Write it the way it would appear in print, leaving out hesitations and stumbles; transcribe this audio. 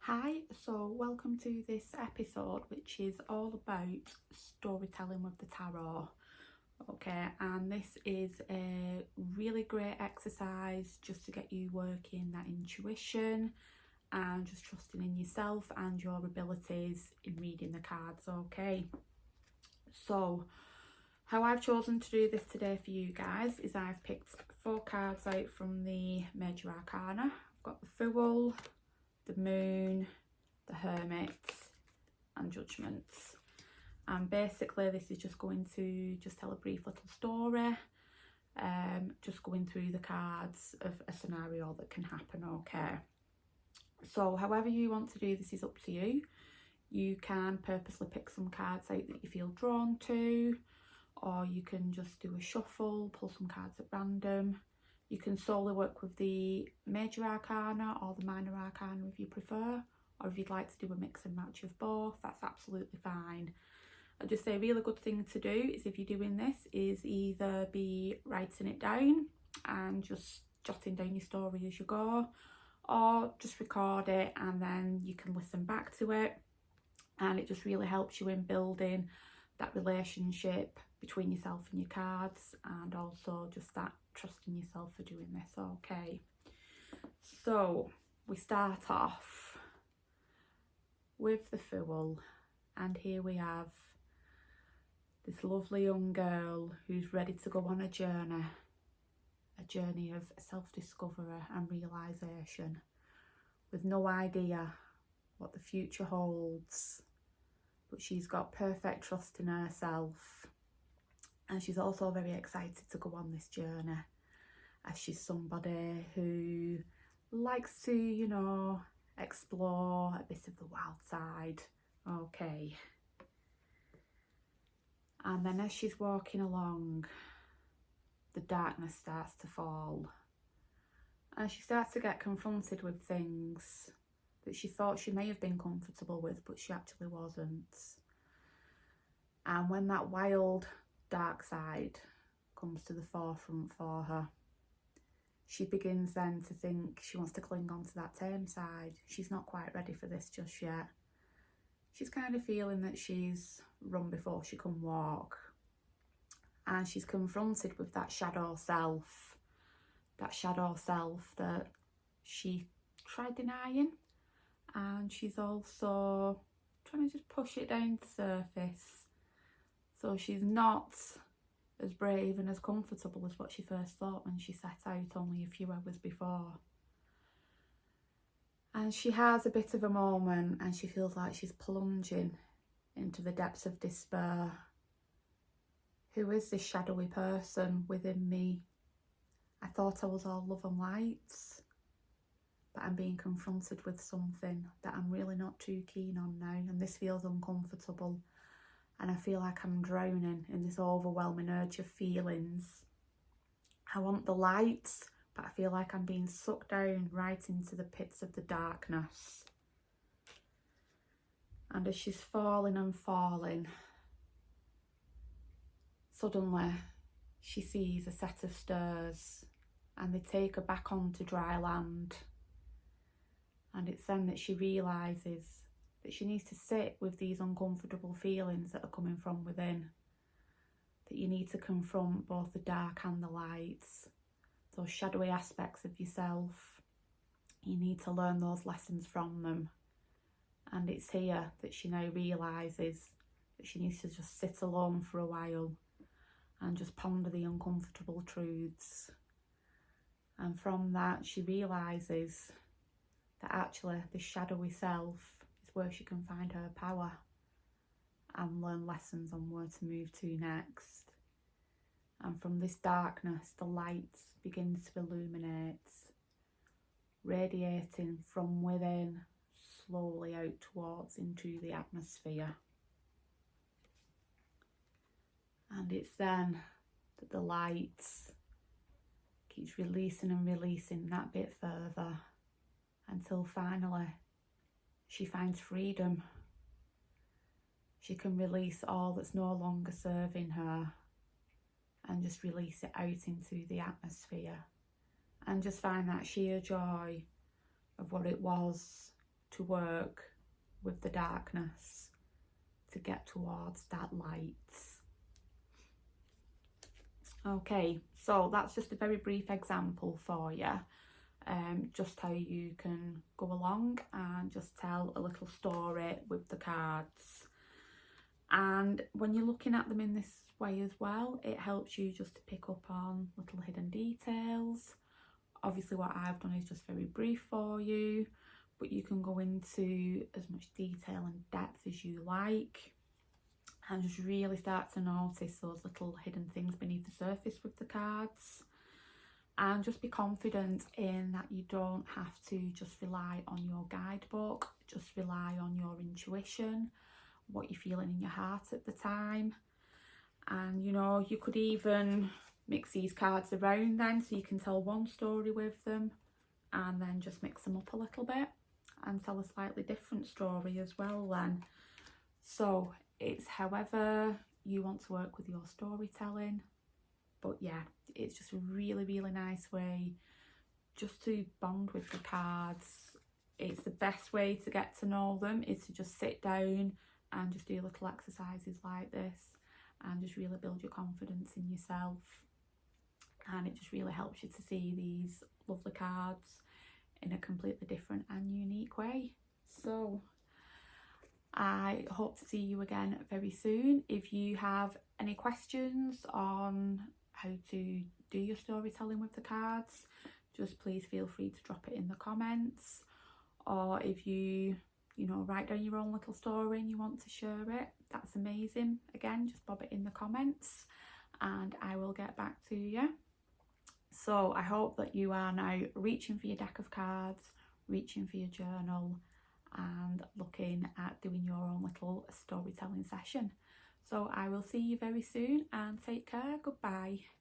Hi, so welcome to this episode, which is all about storytelling with the tarot. Okay, and this is a really great exercise just to get you working that intuition and just trusting in yourself and your abilities in reading the cards. Okay, so how I've chosen to do this today for you guys is I've picked 4 cards out from the Major Arcana. I've got the Fool, the Moon, the Hermit and Judgments, and basically this is just going to just tell a brief little story, just going through the cards of a scenario that can happen. Okay, so however you want to do this is up to you. You can purposely pick some cards out that you feel drawn to, or you can just do a shuffle, pull some cards at random. You can solely work with the Major Arcana or the Minor Arcana if you prefer, or if you'd like to do a mix and match of both, that's absolutely fine. I'll just say a really good thing to do is, if you're doing this, is either be writing it down and just jotting down your story as you go, or just record it and then you can listen back to it, and it just really helps you in building that relationship between yourself and your cards, and also just that trusting yourself for doing this. Okay, so we start off with the Fool, and here we have this lovely young girl who's ready to go on a journey of self-discovery and realisation, with no idea what the future holds, but she's got perfect trust in herself, and she's also very excited to go on this journey, as she's somebody who likes to, you know, explore a bit of the wild side. Okay, and then as she's walking along, the darkness starts to fall, and she starts to get confronted with things that she thought she may have been comfortable with, but she actually wasn't. And when that wild dark side comes to the forefront for her, she begins then to think she wants to cling on to that tame side. She's not quite ready for this just yet. She's kind of feeling that she's run before she can walk, and she's confronted with that shadow self that she tried denying, and she's also trying to just push it down to surface. So she's not as brave and as comfortable as what she first thought when she set out only a few hours before. And she has a bit of a moment, and she feels like she's plunging into the depths of despair. Who is this shadowy person within me? I thought I was all love and light, but I'm being confronted with something that I'm really not too keen on now, and this feels uncomfortable, and I feel like I'm drowning in this overwhelming urge of feelings. I want the light, but I feel like I'm being sucked down right into the pits of the darkness. And as she's falling and falling, suddenly she sees a set of stairs, and they take her back onto dry land. And it's then that she realises that she needs to sit with these uncomfortable feelings that are coming from within, that you need to confront both the dark and the lights, those shadowy aspects of yourself. You need to learn those lessons from them. And it's here that she now realises that she needs to just sit alone for a while and just ponder the uncomfortable truths. And from that, she realises that actually the shadowy self is where she can find her power and learn lessons on where to move to next. And from this darkness, the light begins to illuminate, radiating from within, slowly out towards into the atmosphere. And it's then that the light keeps releasing and releasing that bit further, until finally she finds freedom. She can release all that's no longer serving her and just release it out into the atmosphere, and just find that sheer joy of what it was to work with the darkness to get towards that light. Okay, so that's just a very brief example for you, just how you can go along and just tell a little story with the cards. And when you're looking at them in this way as well, it helps you just to pick up on little hidden details. Obviously what I've done is just very brief for you, but you can go into as much detail and depth as you like and just really start to notice those little hidden things beneath the surface with the cards. And just be confident in that you don't have to just rely on your guidebook, just rely on your intuition, what you're feeling in your heart at the time. And you know, you could even mix these cards around then, so you can tell one story with them and then just mix them up a little bit and tell a slightly different story as well then. So it's however you want to work with your storytelling, but yeah, it's just a really, really nice way just to bond with the cards. It's the best way to get to know them, is to just sit down and just do little exercises like this and just really build your confidence in yourself. And it just really helps you to see these lovely cards in a completely different and unique way. So I hope to see you again very soon. If you have any questions on how to do your storytelling with the cards, just please feel free to drop it in the comments. Or if you write down your own little story and you want to share it, that's amazing. Again, just bob it in the comments and I will get back to you. So I hope that you are now reaching for your deck of cards, reaching for your journal and looking at doing your own little storytelling session. So I will see you very soon and take care. Goodbye.